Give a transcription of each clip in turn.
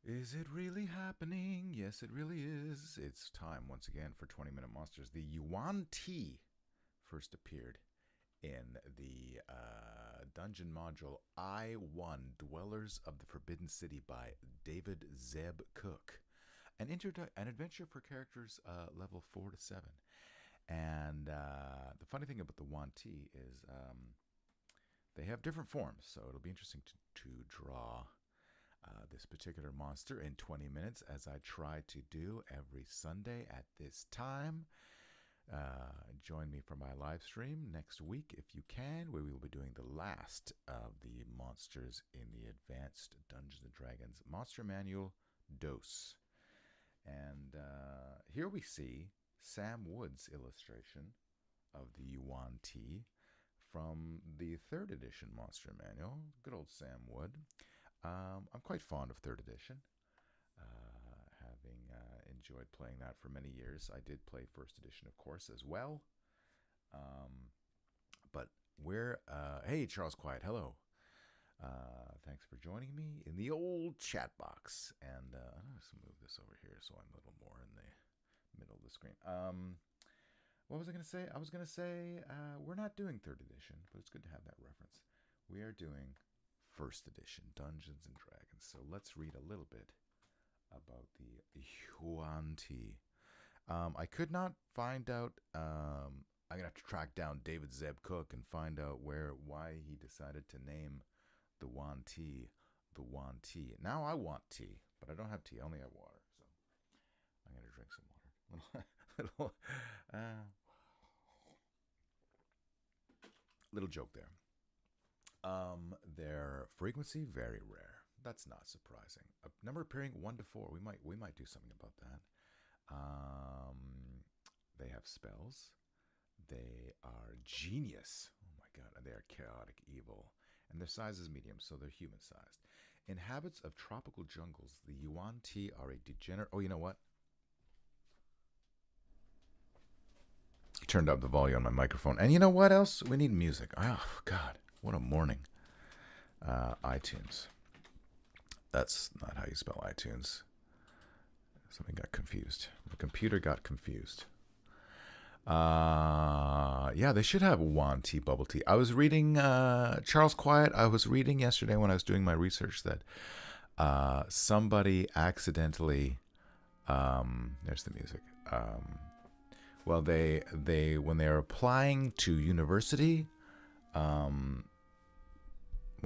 Is it really happening? Yes, it really is. It's time once again for 20-Minute Monsters. The Yuan-Ti first appeared in the dungeon module I-1, Dwellers of the Forbidden City by David Zeb Cook. An adventure for characters level 4 to 7. And the funny thing about the Yuan-Ti is they have different forms, so it'll be interesting to draw this particular monster in 20 minutes, as I try to do every Sunday at this time. Join me for my live stream next week if you can, where we will be doing the last of the monsters in the Advanced Dungeons and Dragons Monster Manual Dose. And here we see Sam Wood's illustration of the Yuan-Ti from the 3rd edition Monster Manual. Good old Sam Wood. I'm quite fond of 3rd edition, having enjoyed playing that for many years. I did play 1st edition, of course, as well. But hey, Charles Quiet, hello. Thanks for joining me in the old chat box. And let's move this over here so I'm a little more in the middle of the screen. What was I going to say? I was going to say we're not doing 3rd edition, but it's good to have that reference. We are doing 1st edition Dungeons and Dragons. So let's read a little bit about the Yuan-Ti. I could not find out. I'm gonna have to track down David Zeb Cook and find out why he decided to name the Yuan-Ti the Yuan-Ti. Now I want tea, but I don't have tea. I only have water. So I'm gonna drink some water. Little joke there. Their frequency very rare. That's not surprising. A number appearing 1 to 4. We might do something about that. They have spells. They are genius. Oh my god, and they are chaotic evil. And their size is medium, so they're human sized. In habits of tropical jungles, the Yuan-Ti are a degenerate. Oh, you know what? I turned up the volume on my microphone. And you know what else? We need music. Oh god, what a morning. iTunes. That's not how you spell iTunes. Something got confused. The computer got confused. Yeah, they should have Yuan-Ti bubble tea. I was reading Charles Quiet. I was reading yesterday when I was doing my research that somebody accidentally. There's the music. Well, they when they're applying to university, one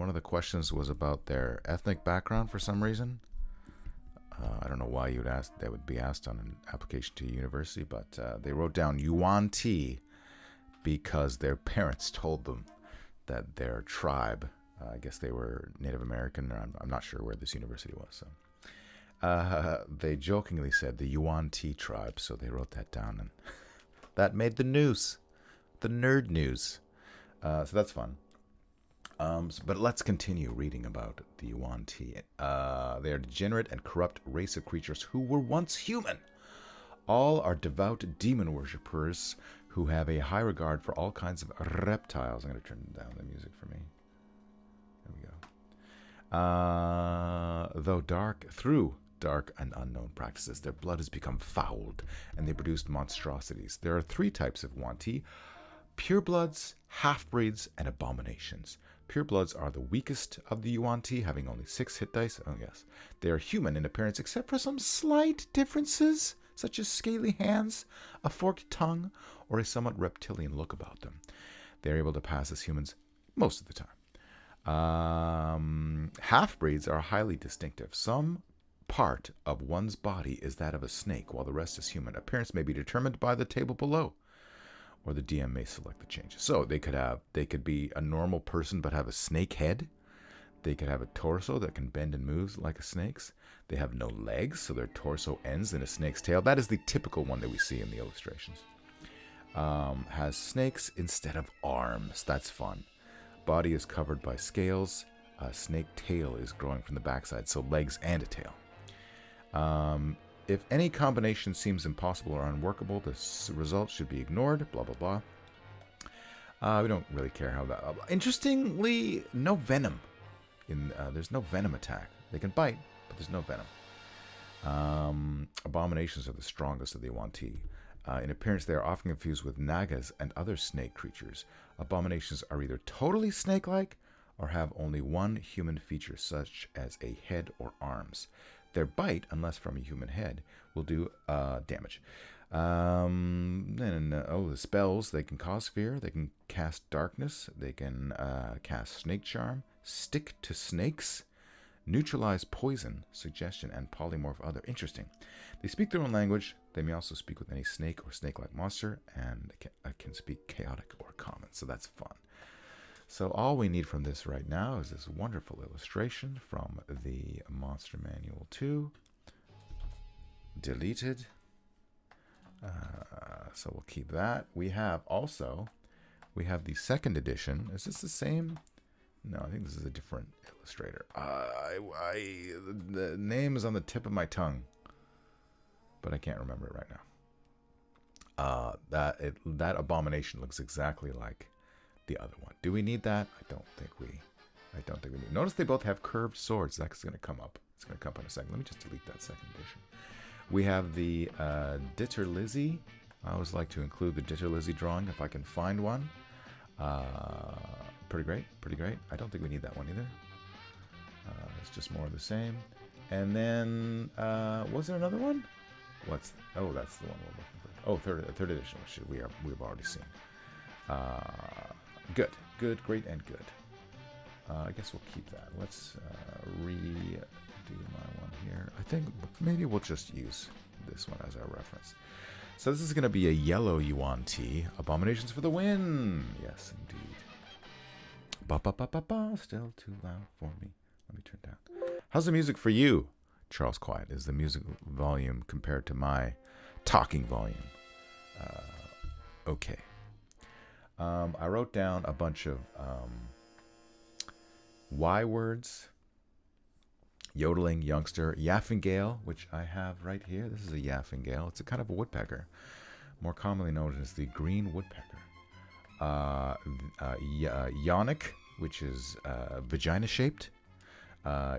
of the questions was about their ethnic background for some reason. I don't know why they would be asked on an application to a university, but they wrote down Yuan-Ti because their parents told them that their tribe, I guess they were Native American, or I'm not sure where this university was. So they jokingly said the Yuan-Ti tribe, so they wrote that down, and that made the news, the nerd news. So that's fun. But let's continue reading about the Yuan-Ti. They are a degenerate and corrupt race of creatures who were once human. All are devout demon worshippers who have a high regard for all kinds of reptiles. I'm going to turn down the music for me. There we go. Through dark and unknown practices, their blood has become fouled, and they produce monstrosities. There are 3 types of Yuan-Ti: purebloods, half-breeds, and abominations. Purebloods are the weakest of the Yuan-Ti, having only 6 hit dice. Oh yes. They are human in appearance except for some slight differences, such as scaly hands, a forked tongue, or a somewhat reptilian look about them. They are able to pass as humans most of the time. Half-breeds are highly distinctive. Some part of one's body is that of a snake, while the rest is human. Appearance may be determined by the table below, or the DM may select the changes. So they could be a normal person but have a snake head. They could have a torso that can bend and move like a snake's. They have no legs, so their torso ends in a snake's tail. That is the typical one that we see in the illustrations. Has snakes instead of arms. That's fun. Body is covered by scales. A snake tail is growing from the backside, so legs and a tail. If any combination seems impossible or unworkable, the result should be ignored, blah, blah, blah. We don't really care how that... Interestingly, no venom. There's no venom attack. They can bite, but there's no venom. Abominations are the strongest of the Yuan-Ti. In appearance, they are often confused with nagas and other snake creatures. Abominations are either totally snake-like or have only one human feature, such as a head or arms. Their bite, unless from a human head, will do damage. The spells, they can cause fear, they can cast darkness, they can cast snake charm, stick to snakes, neutralize poison, suggestion, and polymorph other. Interesting. They speak their own language. They may also speak with any snake or snake-like monster, and can speak chaotic or common. So that's fun. So all we need from this right now is this wonderful illustration from the Monster Manual 2. Deleted. So we'll keep that. We have the second edition. Is this the same? No, I think this is a different illustrator. The name is on the tip of my tongue, but I can't remember it right now. That abomination looks exactly like the other one. Do we need that? I don't think we need. Notice they both have curved swords. That's going to come up. It's going to come up in a second. Let me just delete that second edition. We have the Ditter Lizzie. I always like to include the Ditter Lizzie drawing if I can find one. Pretty great. I don't think we need that one either. It's just more of the same. And then, was there another one? That's the one we're looking for. Oh, third edition, which we've already seen. Good, great, and good. I guess we'll keep that. Let's redo my one here. I think maybe we'll just use this one as our reference. So this is going to be a yellow Yuan-Ti. Abominations for the win! Yes, indeed. Still too loud for me. Let me turn down. How's the music for you, Charles Quiet? Is the music volume compared to my talking volume okay? I wrote down a bunch of Y words. Yodeling, youngster, yaffingale, which I have right here. This is a yaffingale. It's a kind of a woodpecker, more commonly known as the green woodpecker. Yonic, which is vagina-shaped.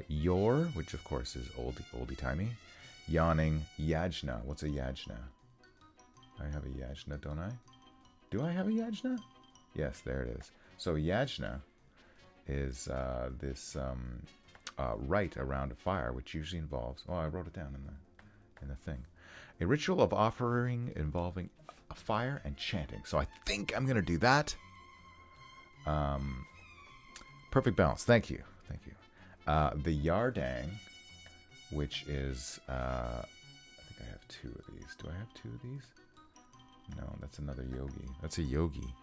Yor, which of course is oldie-timey. Yawning, yajna. What's a yajna? I have a yajna, don't I? Do I have a yajna? Yes, there it is. So yajna is this rite around a fire, which usually involves. Oh, I wrote it down in the thing. A ritual of offering involving a fire and chanting. So I think I'm gonna do that. Perfect balance. Thank you. The Yardang, which is I think I have two of these. Do I have two of these? No, that's another yogi. That's a yogi,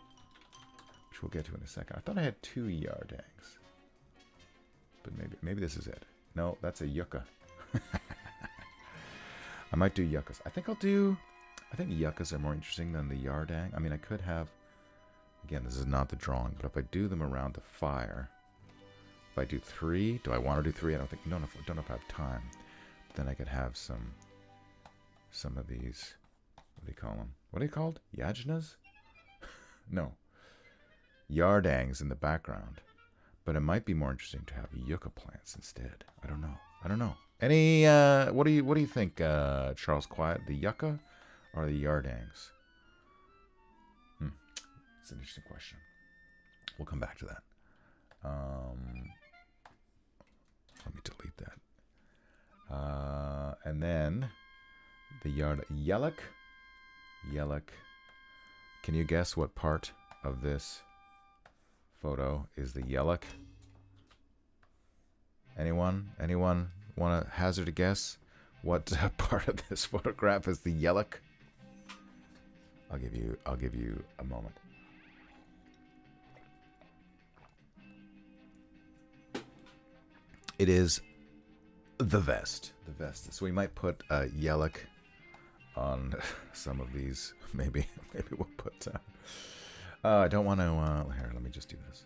which we'll get to in a second. I thought I had two Yardangs, but maybe this is it. No, that's a yucca. I might do yuccas. I think yuccas are more interesting than the Yardang. I mean, I could have. Again, this is not the drawing, but if I do them around the fire, if I do three, do I want to do three? I don't know if I have time. But then I could have some of these. What do you call them? What are they called? Yajnas? No. Yardangs in the background. But it might be more interesting to have yucca plants instead. I don't know. Any what do you think, Charles Quiet? The yucca or the yardangs? It's an interesting question. We'll come back to that. Let me delete that. And then the yellock. Can you guess what part of this photo is the yellock? Anyone want to hazard a guess what part of this photograph is the yellock? I'll give you a moment. It is the vest. So we might put yellock on some of these. Maybe we'll put. I don't want to. Here, let me just do this.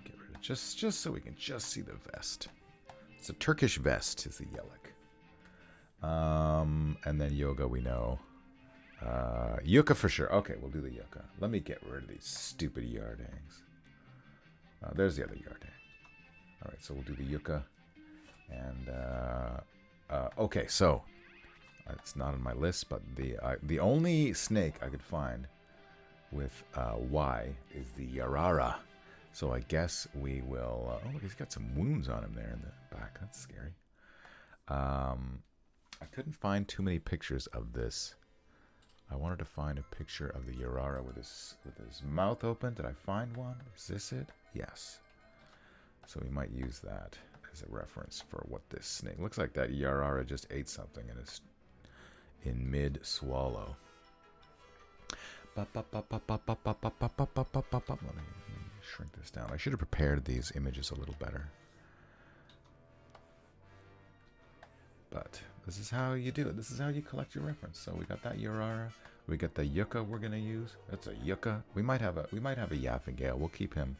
Get rid of just so we can just see the vest. It's a Turkish vest. Is the yellock. And then yoga we know. Yucca for sure. Okay, we'll do the yucca. Let me get rid of these stupid yardangs. There's the other yardang. All right, so we'll do the yucca. And okay, so it's not on my list, but the only snake I could find with Y is the Yarara. So I guess we will. Oh, look, he's got some wounds on him there in the back. That's scary. I couldn't find too many pictures of this. I wanted to find a picture of the Yarara with his mouth open. Did I find one? Is this it? Yes. So we might use that as a reference for what this snake looks like. That Yarara just ate something and is in mid swallow. Let me shrink this down. I should have prepared these images a little better. But this is how you do it. This is how you collect your reference. So we got that Yarara. We got the yucca we're gonna use. That's a yucca. We might have a Yaffingale. We'll keep him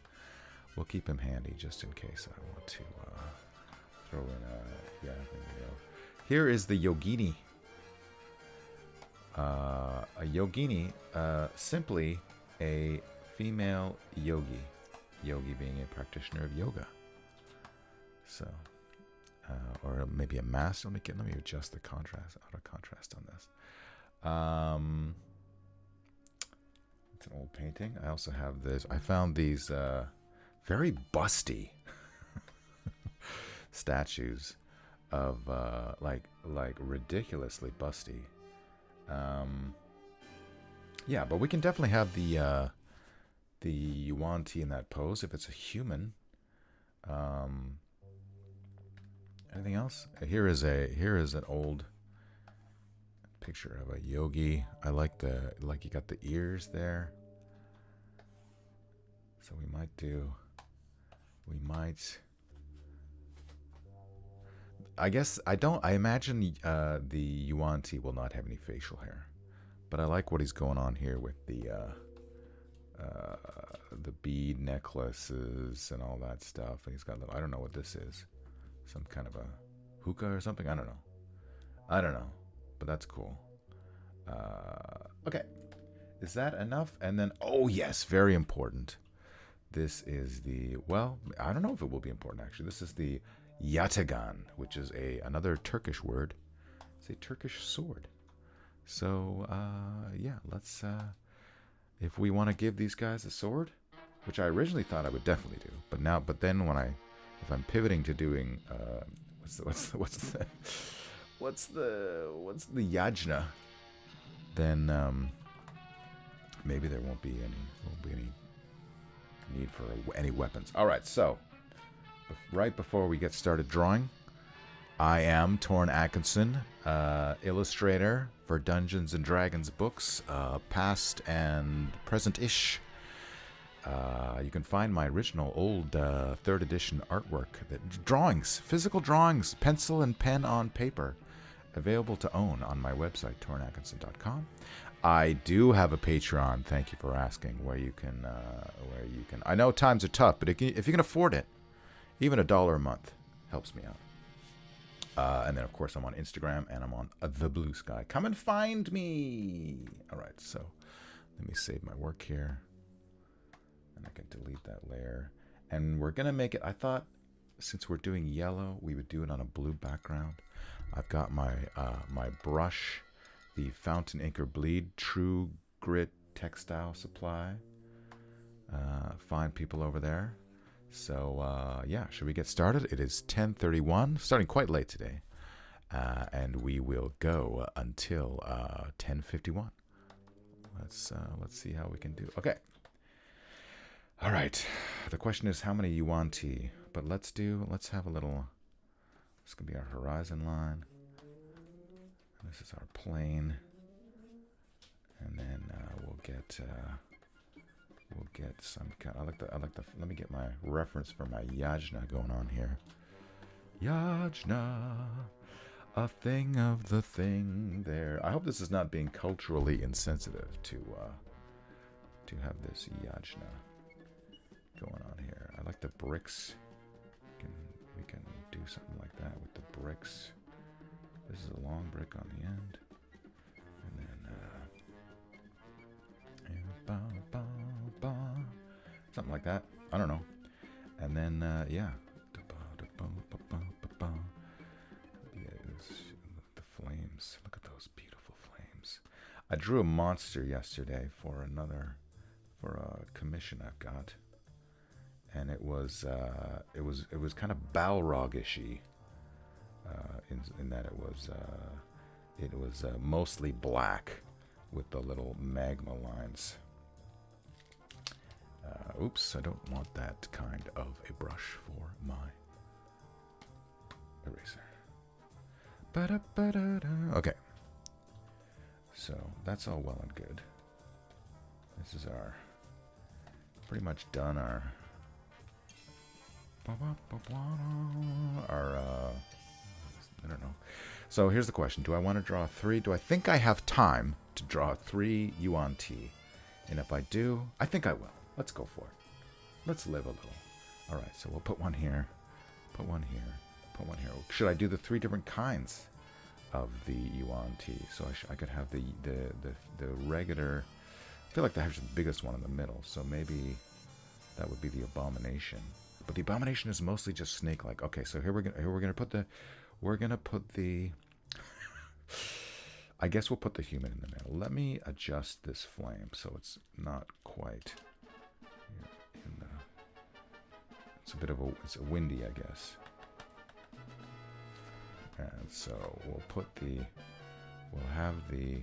handy just in case I want to throw in a Yaffingale. Here is the Yogini. A Yogini, simply a female yogi. Yogi being a practitioner of yoga. So, or maybe a master. Let me adjust the contrast, auto contrast on this. It's an old painting. I also have this. I found these very busty statues of like ridiculously busty. Yeah, but we can definitely have the Yuan-Ti in that pose if it's a human. Anything else? Here is an old picture of a yogi. I like you got the ears there. So we might. I guess I imagine the Yuan-Ti will not have any facial hair, but I like what he's going on here with the bead necklaces and all that stuff. And he's got I don't know what this is, some kind of a hookah or something. I don't know, but that's cool. Okay, is that enough? And then oh yes, very important. This is I don't know if it will be important actually. This is the Yatagan, which is another Turkish word. It's a Turkish sword. So yeah, let's if we want to give these guys a sword, which I originally thought I would definitely do, but then if I'm pivoting to doing what's the yajna, then maybe there won't be any need for any weapons. All right, so right before we get started drawing, I am Torn Atkinson, illustrator for Dungeons and Dragons books, past and present-ish. You can find my original old 3rd edition artwork, drawings, physical drawings, pencil and pen on paper, available to own on my website, tornatkinson.com. I do have a Patreon, thank you for asking, where you can, I know times are tough, but if you can afford it, even $1 a month helps me out. And then, of course, I'm on Instagram, and I'm on The Blue Sky. Come and find me! All right, so let me save my work here. And I can delete that layer. And we're going to make it, I thought, since we're doing yellow, we would do it on a blue background. I've got my my brush, the Fountain Inker Bleed True Grit Textile Supply. Fine people over there. So, yeah, should we get started? It is 10:31, starting quite late today. And we will go until 10:51. Let's see how we can do. Okay. All right. The question is how many Yuan-Ti? But let's have a little, this is going to be our horizon line. This is our plane. And then we'll get some kind. I like the. Let me get my reference for my yajna going on here. Yajna, a thing of the thing. There. I hope this is not being culturally insensitive to have this yajna going on here. I like the bricks. We can do something like that with the bricks. This is a long brick on the end, and then something like that. I don't know. And then yeah, The flames. Look at those beautiful flames. I drew a monster yesterday for a commission I've got, and it was kind of Balrog-ishy, in that it was mostly black with the little magma lines. Oops, I don't want that kind of a brush for my eraser. Okay. So that's all well and good. This is pretty much done our I don't know. So here's the question. Do I want to draw 3? Do I think I have time to draw 3 Yuan-Ti? And if I do, I think I will. Let's go for it. Let's live a little. All right, so we'll put one here, put one here, put one here. Should I do the 3 different kinds of the Yuan-Ti? So I could have the regular. I feel like the biggest one in the middle, so maybe that would be the Abomination. But the Abomination is mostly just snake-like. Okay, so here we're gonna put the. I guess we'll put the human in the middle. Let me adjust this flame so it's not quite. It's windy, I guess. And so we'll have the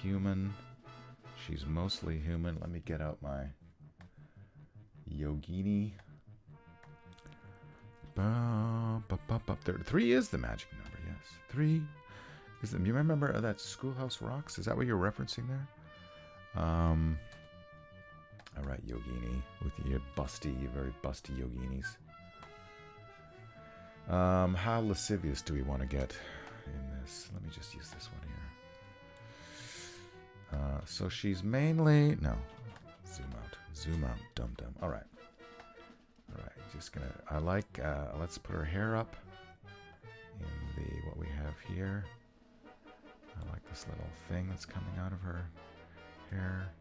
human. She's mostly human. Let me get out my Yogini. 3 is the magic number, yes. 3 is the. You remember that Schoolhouse Rocks? Is that what you're referencing there? All right, Yogini, with your very busty Yoginis. How lascivious do we want to get in this? Let me just use this one here. So she's mainly zoom out, dum. All right, just gonna. Let's put her hair up in what we have here. I like this little thing that's coming out of her hair.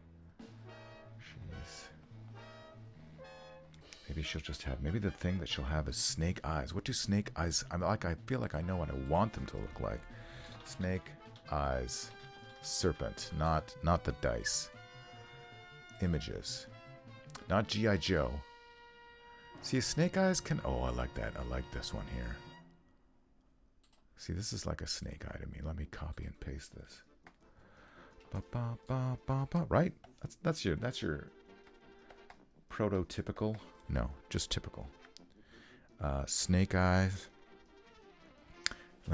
Maybe she'll just have. Maybe the thing that she'll have is snake eyes. What do snake eyes? I feel like I know what I want them to look like. Snake eyes, serpent, not the dice. Images, not G.I. Joe. See, snake eyes can. Oh, I like that. I like this one here. See, this is like a snake eye to me. Let me copy and paste this. Right? That's your prototypical. No, just typical. Snake eyes.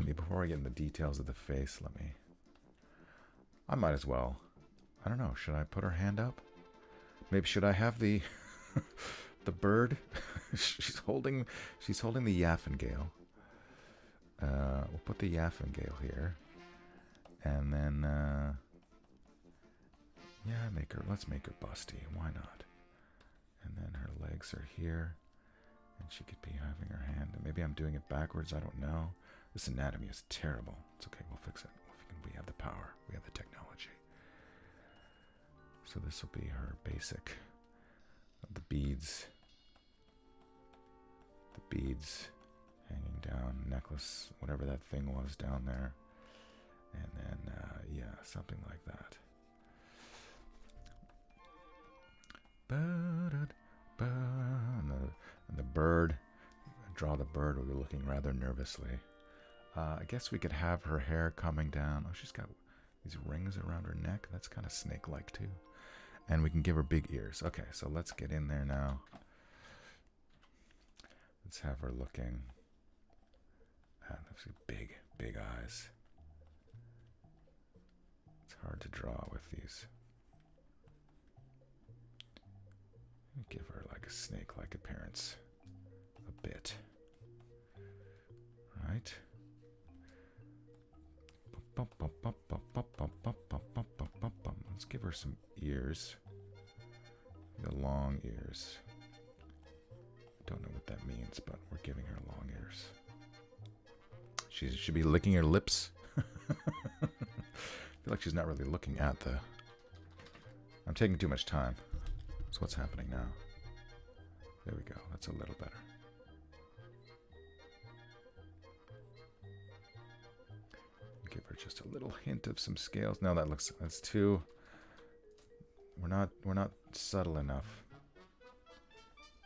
Before I get into the details of the face, I might as well. I don't know. Should I put her hand up? Maybe should I have the the bird? she's holding the Yaffingale. We'll put the Yaffingale here, and then let's make her busty. Why not? And then her legs are here, and she could be having her hand. And maybe I'm doing it backwards. I don't know. This anatomy is terrible. It's okay. We'll fix it. We have the power. We have the technology. So this will be her basic. The beads. The beads hanging down. Necklace. Whatever that thing was down there. And then, something like that. And the bird, draw the bird, will be looking rather nervously. I guess we could have her hair coming down. Oh, she's got these rings around her neck. That's kind of snake-like too. And we can give her big ears. Okay, so let's get in there now. Let's have her looking. Big eyes. It's hard to draw with these. Give her like a snake-like appearance. A bit. Right? Let's give her some ears. The long ears. Don't know what that means, but we're giving her long ears. She should be licking her lips. I feel like she's not really looking at the. I'm taking too much time. So what's happening now? There we go. That's a little better. a little hint of some scales. No, that's too. We're not subtle enough.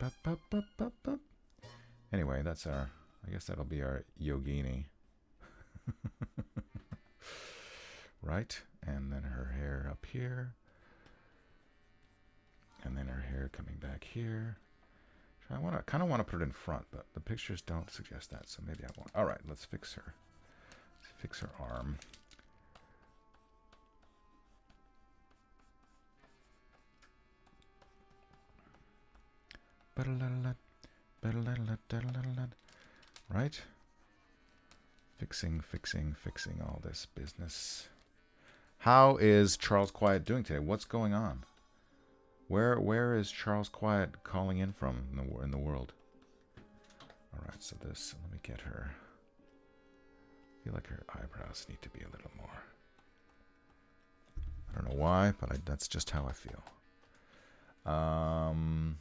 Bup, bup, bup, bup, bup. Anyway, that's our. I guess that'll be our yogini. Right, and then her hair up here, and then her hair coming back here. I kind of want to put it in front, but the pictures don't suggest that, so maybe I won't. All right, let's fix her. Let's fix her arm. Right? Fixing all this business. How is Charles Quiet doing today? What's going on? Where is Charles Quiet calling in from in the world? All right, so this, let me get her. I feel like her eyebrows need to be a little more. I don't know why, but that's just how I feel. Her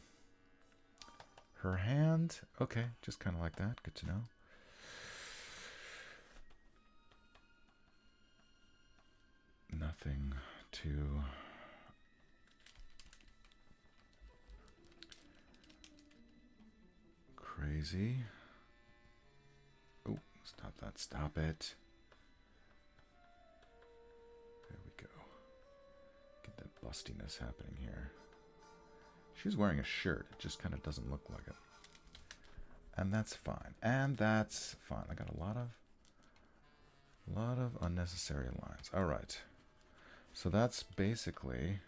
hand, okay, just kind of like that. Good to know. Nothing too crazy. Oh, stop that. Stop it. There we go. Get that bustiness happening here. She's wearing a shirt. It just kind of doesn't look like it. And that's fine. And that's fine. I got a lot of unnecessary lines. All right. So that's basically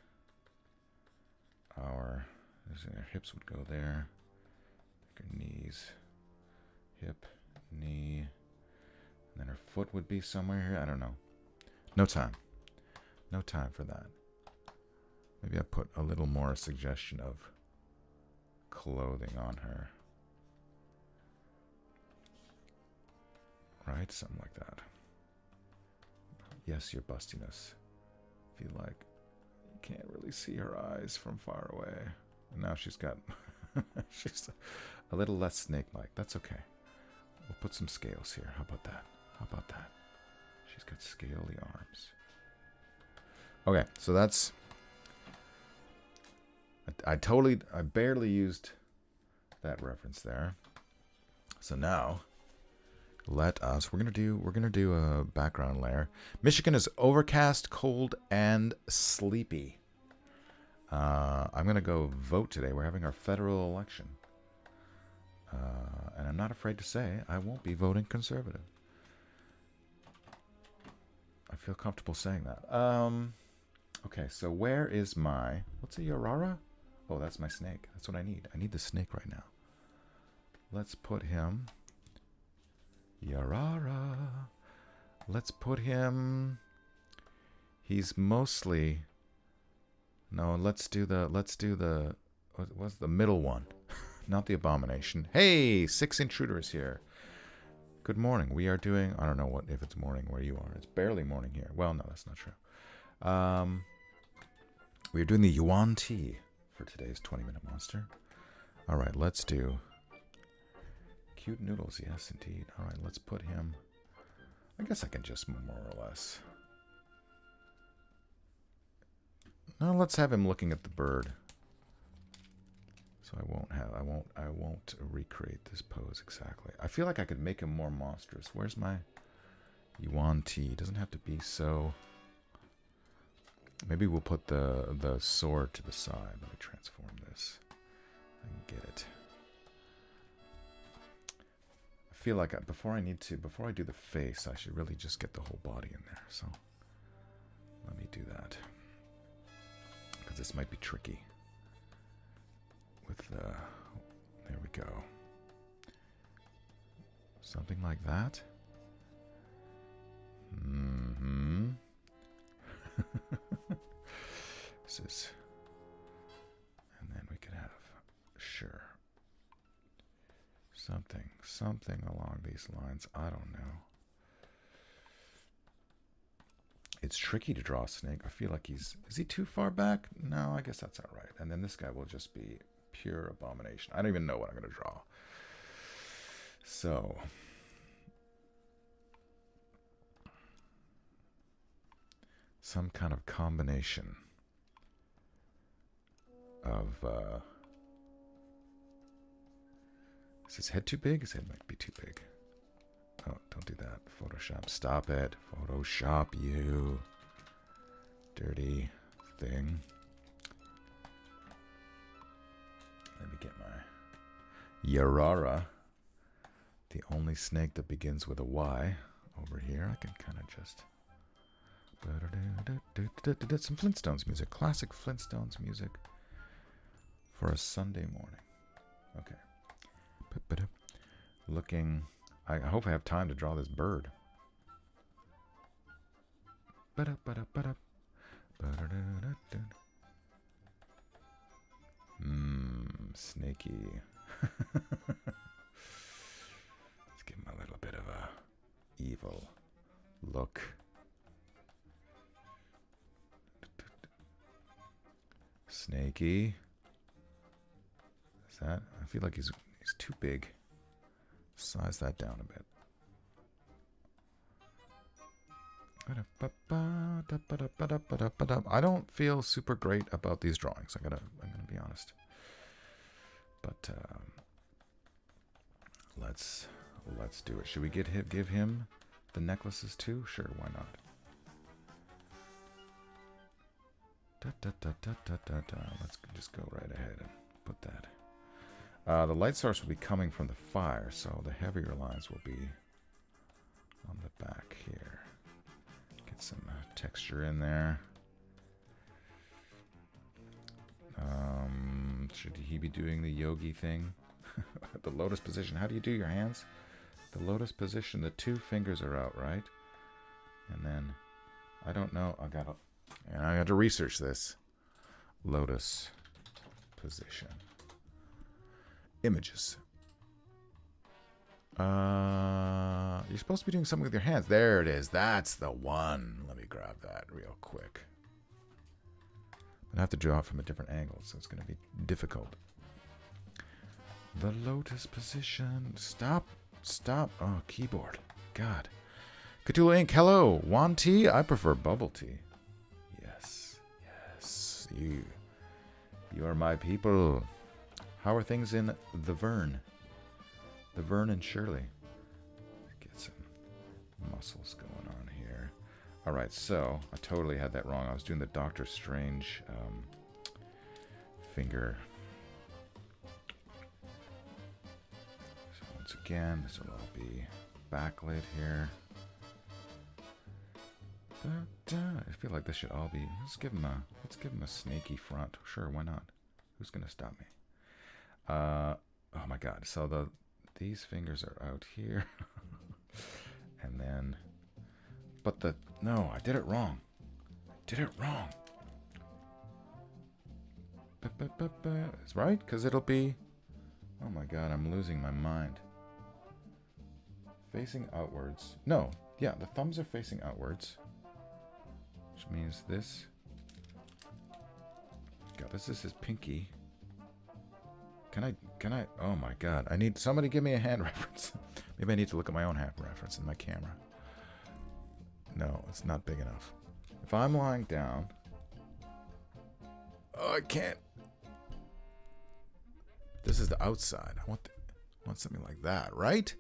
our hips would go there. Her knees, hip, knee, and then her foot would be somewhere here. I don't know. No time. No time for that. Maybe I put a little more suggestion of clothing on her. Right? Something like that. Yes, your bustiness. Feel like you can't really see her eyes from far away. And now she's got she's a little less snake-like. That's okay. We'll put some scales here. How about that? How about that? She's got scaly arms. Okay, so that's I barely used that reference there. So now we're gonna do a background layer. Michigan is overcast, cold, and sleepy. I'm gonna go vote today. We're having our federal election, and I'm not afraid to say I won't be voting conservative. I feel comfortable saying that. Okay, so where is my what's a Yarara? Oh, that's my snake. That's what I need. I need the snake right now. Let's put him. Yarara. Let's put him. He's mostly. No, let's do the. What's the middle one? Not the abomination. Hey, 6 intruders here. Good morning. We are doing. I don't know what if it's morning where you are. It's barely morning here. Well, no, that's not true. We are doing the YUAN-TI for today's 20-minute monster. All right, let's do. Cute noodles, yes, indeed. All right, let's put him. I guess I can just more or less. No, let's have him looking at the bird. So I won't recreate this pose exactly. I feel like I could make him more monstrous. Where's my YUAN-TI? Doesn't have to be so. Maybe we'll put the sword to the side. Let me transform this. I can get it. I feel like before I do the face, I should really just get the whole body in there. So let me do that. Because this might be tricky. With there we go. Something like that. Mm-hmm. This is, and then we could have, sure, something along these lines. I don't know. It's tricky to draw a snake. I feel like is he too far back? No, I guess that's all right. And then this guy will just be pure abomination. I don't even know what I'm going to draw. So some kind of combination of... is his head too big? His head might be too big. Oh, don't do that. Photoshop. Stop it. Photoshop, you dirty thing. Let me get my Yarara, the only snake that begins with a Y, over here. I can kind of just... some Flintstones music. Classic Flintstones music for a Sunday morning. Okay. Looking... I hope I have time to draw this bird. Snaky. Let's give him a little bit of a evil look. Snaky. Is that? I feel like he's too big. Size that down a bit. I don't feel super great about these drawings. I'm gonna be honest. But let's do it. Should we give him the necklaces too? Sure, why not? Let's just go right ahead and put that. The light source will be coming from the fire, so the heavier lines will be on the back here. Get some texture in there. Should he be doing the yogi thing? The lotus position. How do you do your hands? The lotus position, the two fingers are out, right? And then, I don't know. I got to research this. Lotus position. Images. You're supposed to be doing something with your hands. There it is. That's the one. Let me grab that real quick. I have to draw it from a different angle, so it's going to be difficult. The lotus position. Stop. Stop. Oh, keyboard. God. Cthulhu Inc. Hello. YUAN-TI? I prefer bubble tea. Yes. Yes. You are my people. How are things in the Vern? The Vern and Shirley. Get some muscles going on here. Alright, so I totally had that wrong. I was doing the Doctor Strange finger. So once again, this will all be backlit here. I feel like this should all be... Let's give him a snaky front. Sure, why not? Who's gonna stop me? Oh my god. So these fingers are out here. And then... But no, I did it wrong. Did it wrong. It's right? Because it'll be... Oh my god, I'm losing my mind. Facing outwards. No, yeah, the thumbs are facing outwards. Which means this... God, this is his pinky. Can I... Oh my god, I need... Somebody give me a hand reference. Maybe I need to look at my own hand reference in my camera. No, it's not big enough. If I'm lying down... Oh, I can't. This is the outside. I want something like that, right?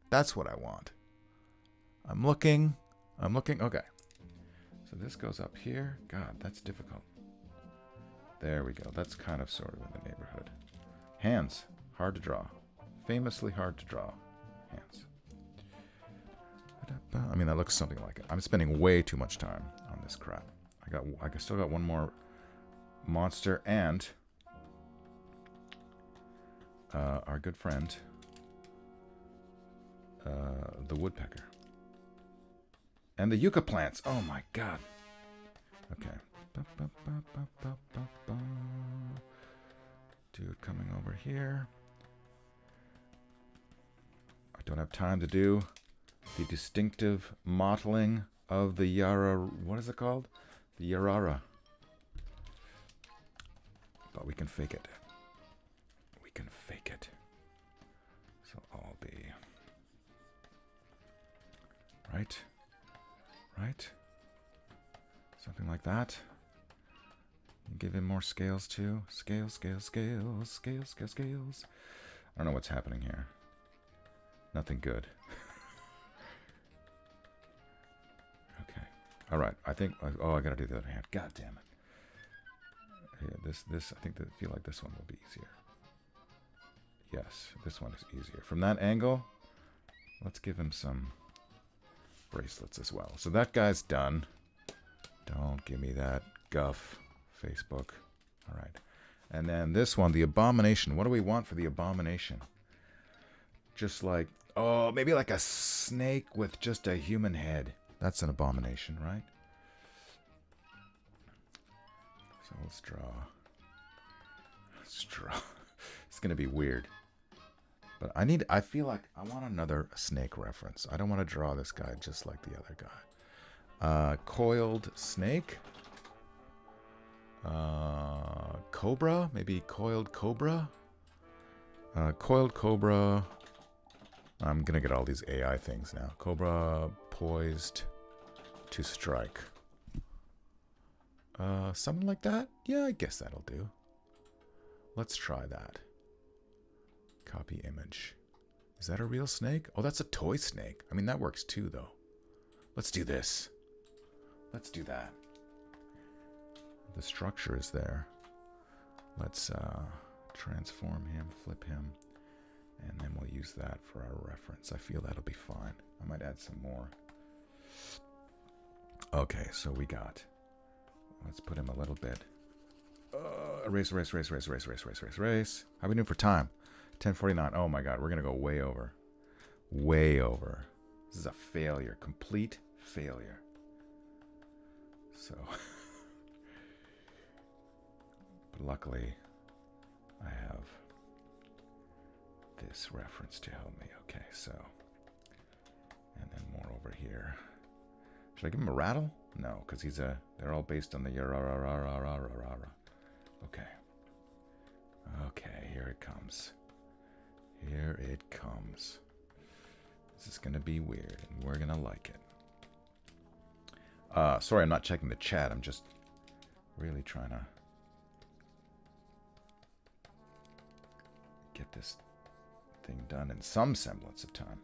That's what I want. I'm looking. Okay. So this goes up here. God, that's difficult. There we go. That's kind of sort of in the neighborhood. Hands. Hard to draw. Famously hard to draw. Hands. I mean, that looks something like it. I'm spending way too much time on this crap. I still got one more monster and our good friend, the woodpecker. And the yucca plants. Oh my god. Okay. Dude coming over here. I don't have time to do the distinctive mottling of the Yara... What is it called? The Yarara. But we can fake it. We can fake it. So I'll be... Right? Right? Something like that. Give him more scales too. Scales, scales, scales, scales, scales, scales. I don't know what's happening here. Nothing good. Okay. All right. I think. Oh, I gotta do the other hand. God damn it. Yeah, this. I feel like this one will be easier. Yes, this one is easier. From that angle, let's give him some bracelets as well. So that guy's done. Don't give me that guff, Facebook. All right. And then this one, the abomination. What do we want for the abomination? Just like, oh, maybe like a snake with just a human head. That's an abomination, right? So let's draw. Let's draw. It's going to be weird. But I feel like I want another snake reference. I don't want to draw this guy just like the other guy. Coiled snake. Cobra, maybe coiled cobra. Coiled cobra. I'm gonna get all these AI things now. Cobra poised to strike. Something like that? Yeah, I guess that'll do. Let's try that. Copy image. Is that a real snake? Oh, that's a toy snake. I mean, that works too, though. Let's do this. Let's do that. The structure is there. Let's transform him, flip him, and then we'll use that for our reference. I feel that'll be fine. I might add some more. Okay, so we got. Let's put him a little bit. Race. How we doing for time? 10:49. Oh my God, we're gonna go way over. Way over. This is a failure. Complete failure. So. But luckily, I have this reference to help me. Okay, so. And then more over here. Should I give him a rattle? No, because they're all based on the yararararararara. Okay. Okay, here it comes. Here it comes. This is going to be weird, and we're going to like it. Sorry, I'm not checking the chat. I'm just really trying to get this thing done in some semblance of time.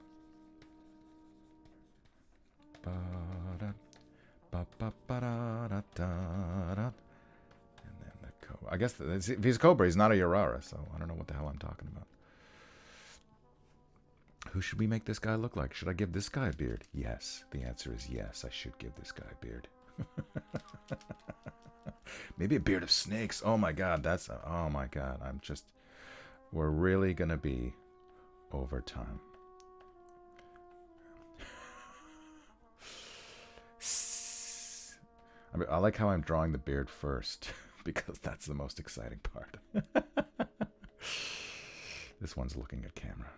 And then the cobra. I guess if he's a cobra, he's not a Urara, so I don't know what the hell I'm talking about. Who should we make this guy look like? Should I give this guy a beard? Yes. The answer is yes. I should give this guy a beard. Maybe a beard of snakes. Oh my God. Oh my God. We're really going to be over time. I like how I'm drawing the beard first because that's the most exciting part. This one's looking at camera.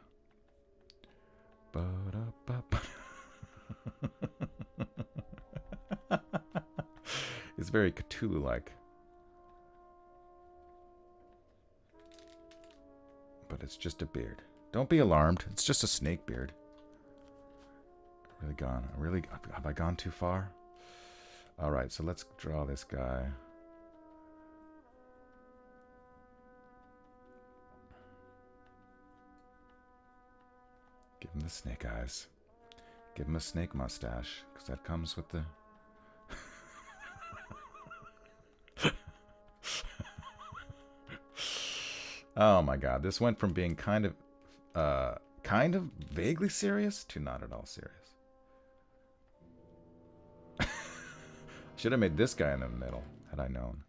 It's very Cthulhu-like. But it's just a beard. Don't be alarmed. It's just a snake beard. Have I gone too far? All right, so let's draw this guy. Give him the snake eyes. Give him a snake mustache, because that comes with the... Oh my God, this went from being kind of vaguely serious to not at all serious. Should have made this guy in the middle, had I known.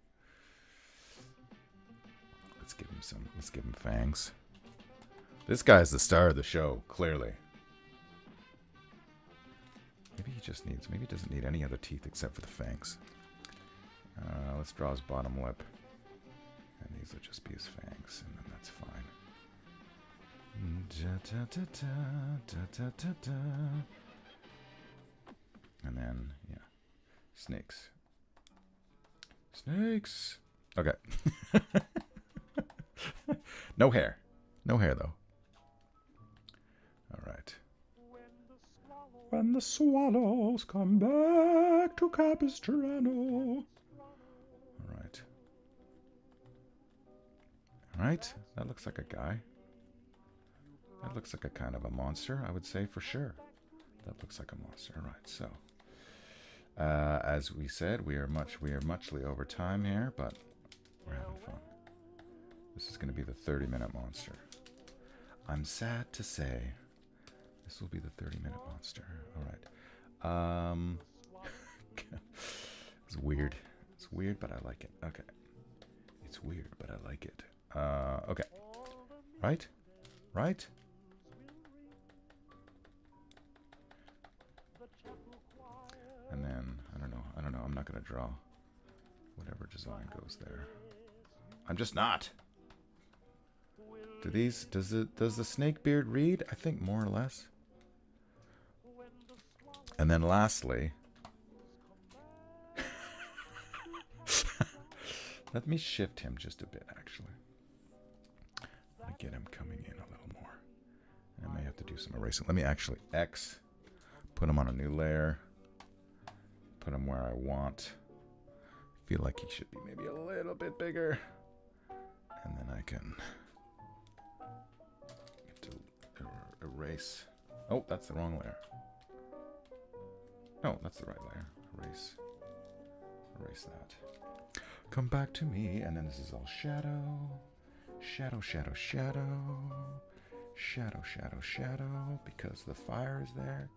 Let's give him fangs. This guy's the star of the show, clearly. Maybe he doesn't need any other teeth except for the fangs. Let's draw his bottom lip. And these will just be his fangs, and then that's fine. And then, yeah. Snakes. Snakes! Okay. No hair. No hair, though. Alright. When the swallows come back to Capistrano. Alright. Alright, that looks like a guy. That looks like a kind of a monster, I would say for sure. That looks like a monster. Alright, so. As we said, we are muchly over time here, but we're having fun. This is going to be the 30-minute monster. I'm sad to say this will be the 30-minute monster. All right. It's weird. It's weird, but I like it. Okay. It's weird, but I like it. Okay. Right? Right? And then, I don't know. I'm not going to draw whatever design goes there. I'm just not. Does the snake beard read? I think more or less. And then lastly, let me shift him just a bit, actually. I get him coming in a little more. I may have to do some erasing. Let me actually put him on a new layer, put him where I want. Feel like he should be maybe a little bit bigger, and then I can get to erase. Oh, that's the wrong layer. No, that's the right layer. Erase that. Come back to me, and then this is all shadow. Shadow, shadow, shadow. Shadow, shadow, shadow, because the fire is there.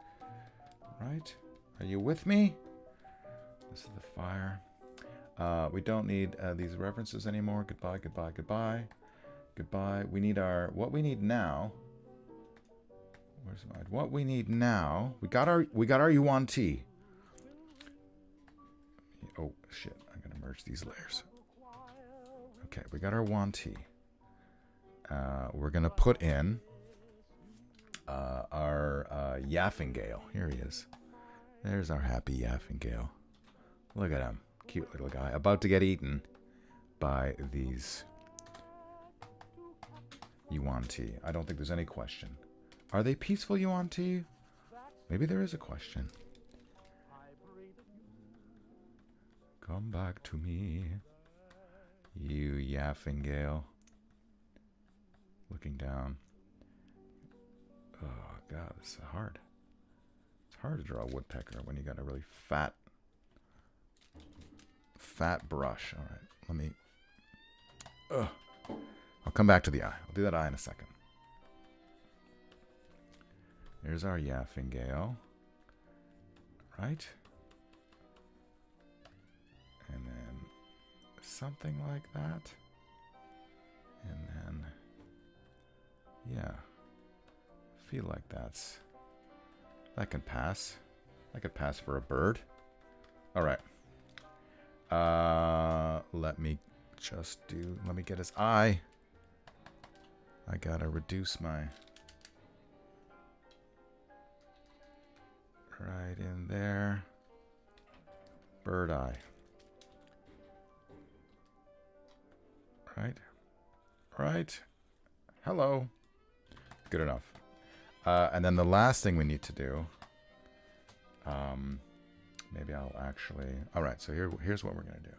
Right? Are you with me? This is the fire. We don't need these references anymore. Goodbye, goodbye, goodbye. Goodbye. We need what we need now. Where's mine? What we need now. We got our YUAN-TI. Oh shit, I'm gonna merge these layers. Okay, we got our YUAN-TI. We're gonna put in our Yaffingale. Here he is. There's our happy Yaffingale. Look at him. Cute little guy. About to get eaten by these YUAN-TI. I don't think there's any question. Are they peaceful YUAN-TI? Maybe there is a question. Come back to me, you Yaffingale. Looking down. Oh god, this is hard. It's hard to draw a woodpecker when you got a really fat brush. All right, let me. I'll come back to the eye. I'll do that eye in a second. Here's our Yaffingale. Right? And then something like that. And then, yeah. Feel like that can pass. That could pass for a bird. All right. Let me get his eye. I gotta reduce my right in there. Bird eye. Right. Hello. Good enough. And then the last thing we need to do, maybe I'll actually, all right, so here's what we're going to do.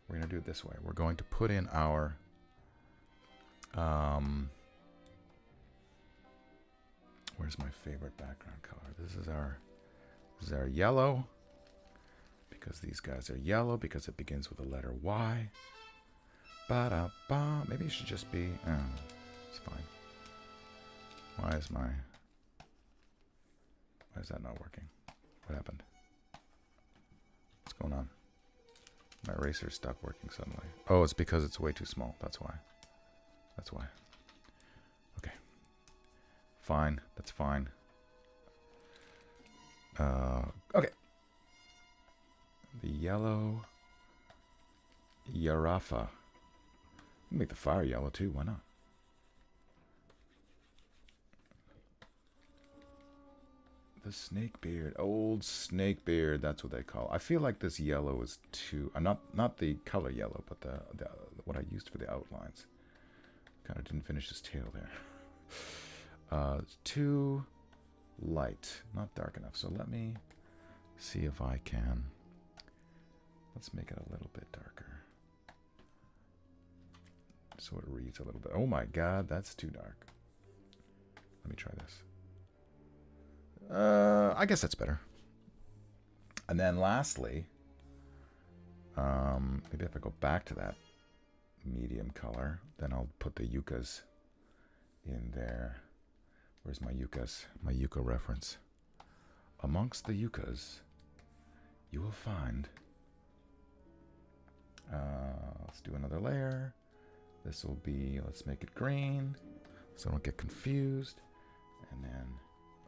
We're going to do it this way. We're going to put in our, where's my favorite background color? This is our yellow, because these guys are yellow, because it begins with the letter Y. Ba-da-ba. Maybe it should just be, it's fine. Why is that not working? What happened? What's going on? My eraser stopped working suddenly. Oh, it's because it's way too small. That's why. Okay. Fine. That's fine. Okay. The yellow Yarafa. Make the fire yellow too. Why not? The snake beard, old snake beard. That's what they call it. I feel like this yellow is too. Not the color yellow, but the what I used for the outlines. Kind of didn't finish his tail there. It's too light, not dark enough. So let me see if I can. Let's make it a little bit darker. So it reads a little bit. Oh my god, that's too dark. Let me try this. I guess that's better. And then lastly, maybe if I go back to that medium color, then I'll put the yuccas in there. Where's my yuccas? My yucca reference. Amongst the yuccas, you will find... let's do another layer. This will be, let's make it green, so I don't get confused. And then,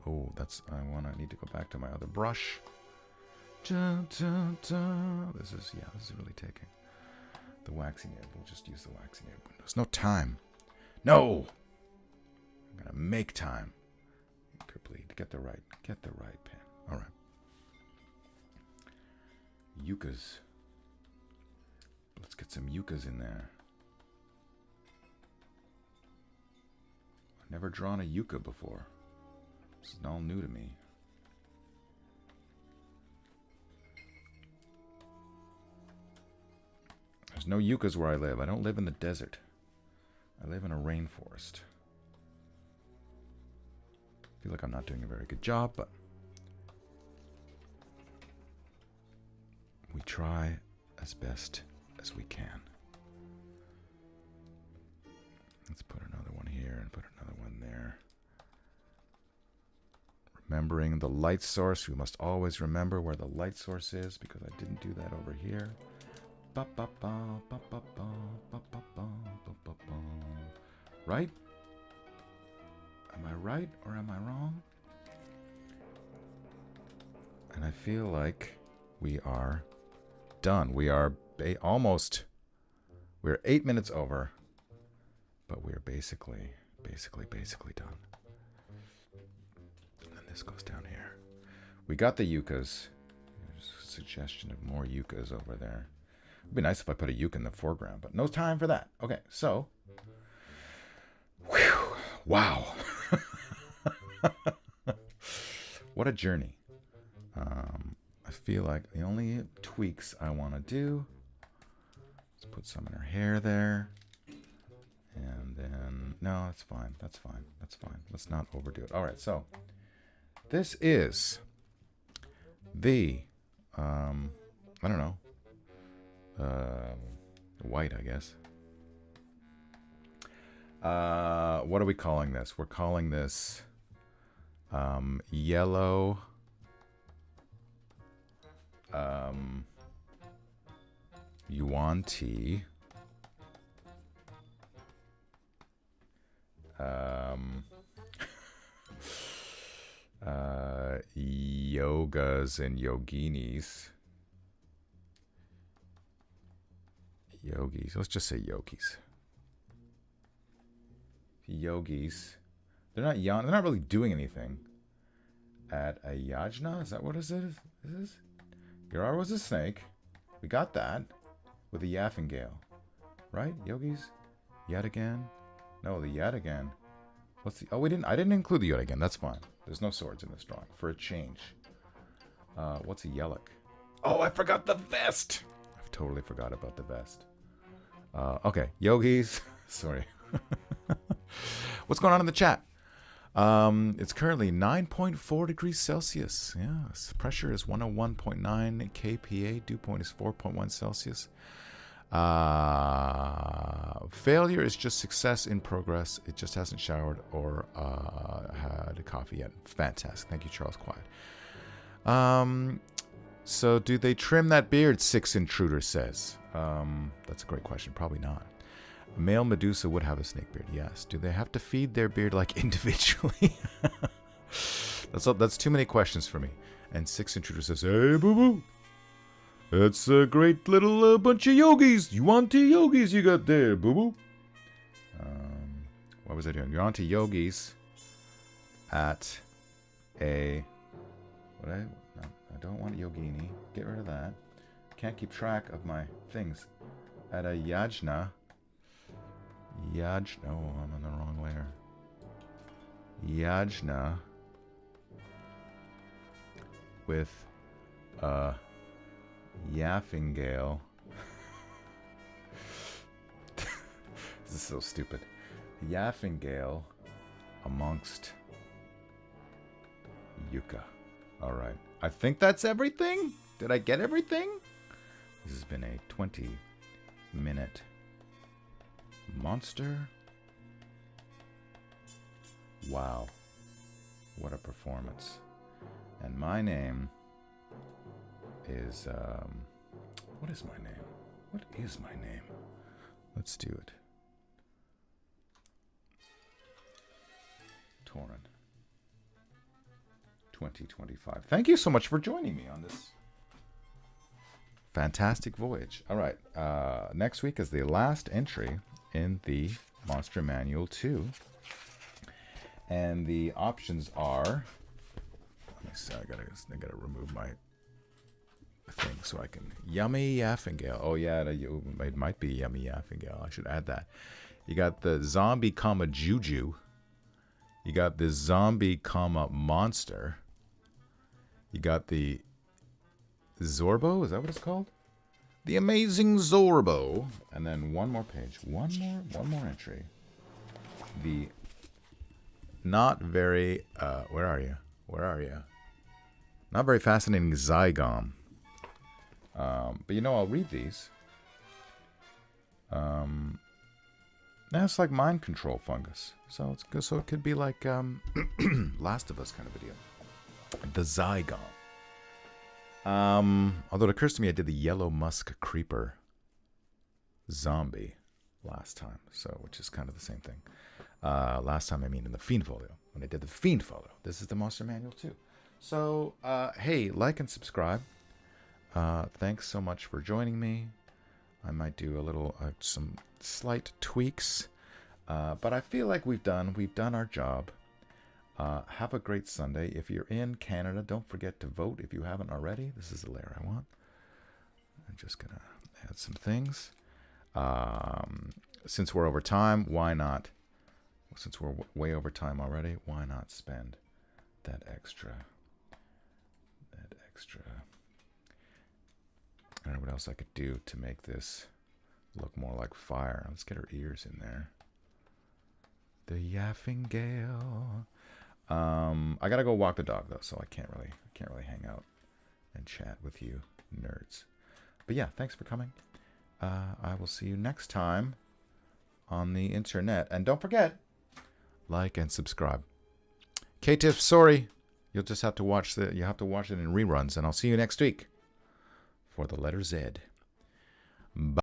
oh, that's, I need to go back to my other brush. Dun, dun, dun. This is really taking. The waxing nib, we'll just use the waxing nib windows. No time. No! I'm gonna make time. Complete. Get the right pen. All right. Yuccas. Let's get some yuccas in there. I've never drawn a yucca before. This is all new to me. There's no yuccas where I live. I don't live in the desert. I live in a rainforest. I feel like I'm not doing a very good job, but we try as best as we can. Let's put another one here and put another one there. Remembering the light source. We must always remember where the light source is because I didn't do that over here. Right? Am I right or am I wrong? And I feel like we are done. We are almost, we're 8 minutes over, but we're basically done. And then this goes down here. We got the yuccas. There's a suggestion of more yuccas over there. It'd be nice if I put a yucca in the foreground, but no time for that. Okay, so, whew, wow. What a journey. I feel like the only tweaks I want to do is put some in her hair there. And then, no, that's fine. That's fine. That's fine. Let's not overdo it. All right, so this is the, I don't know, white, I guess. What are we calling this? We're calling this yellow YUAN-TI yogas and yoginis. Yogis. Let's just say yogis. Yogis. They're not young. They're not really doing anything. At a yajna? Is that what it is? Yara was a snake. We got that. With a yaffingale. Right? Yogis? Yet again? No, the yet again. What's the... Oh, we didn't... I didn't include the yet again. That's fine. There's no swords in this drawing. For a change. What's a yellock? Oh, I forgot the vest! I've totally forgot about the vest. Okay. Yogis. Sorry. What's going on in the chat? It's currently 9.4 degrees Celsius. Yes. Pressure is 101.9 kPa. Dew point is 4.1 Celsius. Failure is just success in progress. It just hasn't showered or had a coffee yet. Fantastic. Thank you, Charles Quiet. So do they trim that beard? Six Intruder says. That's a great question. Probably not. A male Medusa would have a snake beard, yes. Do they have to feed their beard like individually? That's too many questions for me. And Six Intruder says, hey, boo-boo. That's a great little bunch of yogis. YUAN-TI yogis you got there, boo-boo. What was I doing? YUAN-TI yogis at a... What I don't want a yogini. Get rid of that. Can't keep track of my things. At a yajna... Oh, I'm on the wrong layer. Yajna with Yaffingale. This is so stupid. Yaffingale amongst Yucca. All right. I think that's everything. Did I get everything? This has been a 20-minute monster. Wow. What a performance. And my name is, what is my name? What is my name? Let's do it. Torrent 2025. Thank you so much for joining me on this fantastic voyage. All right. Next week is the last entry in the Monster Manual 2. And the options are, let me see, I gotta remove my thing so I can, Yummy Yaffingale. Oh yeah, it might be Yummy Yaffingale. I should add that. You got the zombie comma juju. You got the zombie comma monster. You got the Zorbo, is that what it's called? The Amazing Zorbo. And then one more page. One more entry. The not very where are you? Not very fascinating Zygon. But you know, I'll read these. That's like mind control fungus. So it's good. So it could be like Last of Us kind of video. The Zygon. Although it occurs to me I did the Yellow Musk Creeper zombie last time, so which is kind of the same thing. Last time I mean in the Fiend Folio. When I did the Fiend Folio. This is the Monster Manual too. So hey, like and subscribe. Thanks so much for joining me. I might do a little some slight tweaks, but I feel like we've done our job. Have a great Sunday. If you're in Canada, don't forget to vote if you haven't already. This is the layer I want. I'm just gonna add some things. Since we're over time, why not? Since we're way over time already, why not spend that extra? I don't know what else I could do to make this look more like fire. Let's get her ears in there. The Yaffingale. I gotta go walk the dog though, so I can't really hang out and chat with you nerds. But yeah, thanks for coming. I will see you next time on the internet, and don't forget, like and subscribe. K-Tiff, sorry, you'll just have to watch it in reruns, and I'll see you next week for the letter Z. Bye.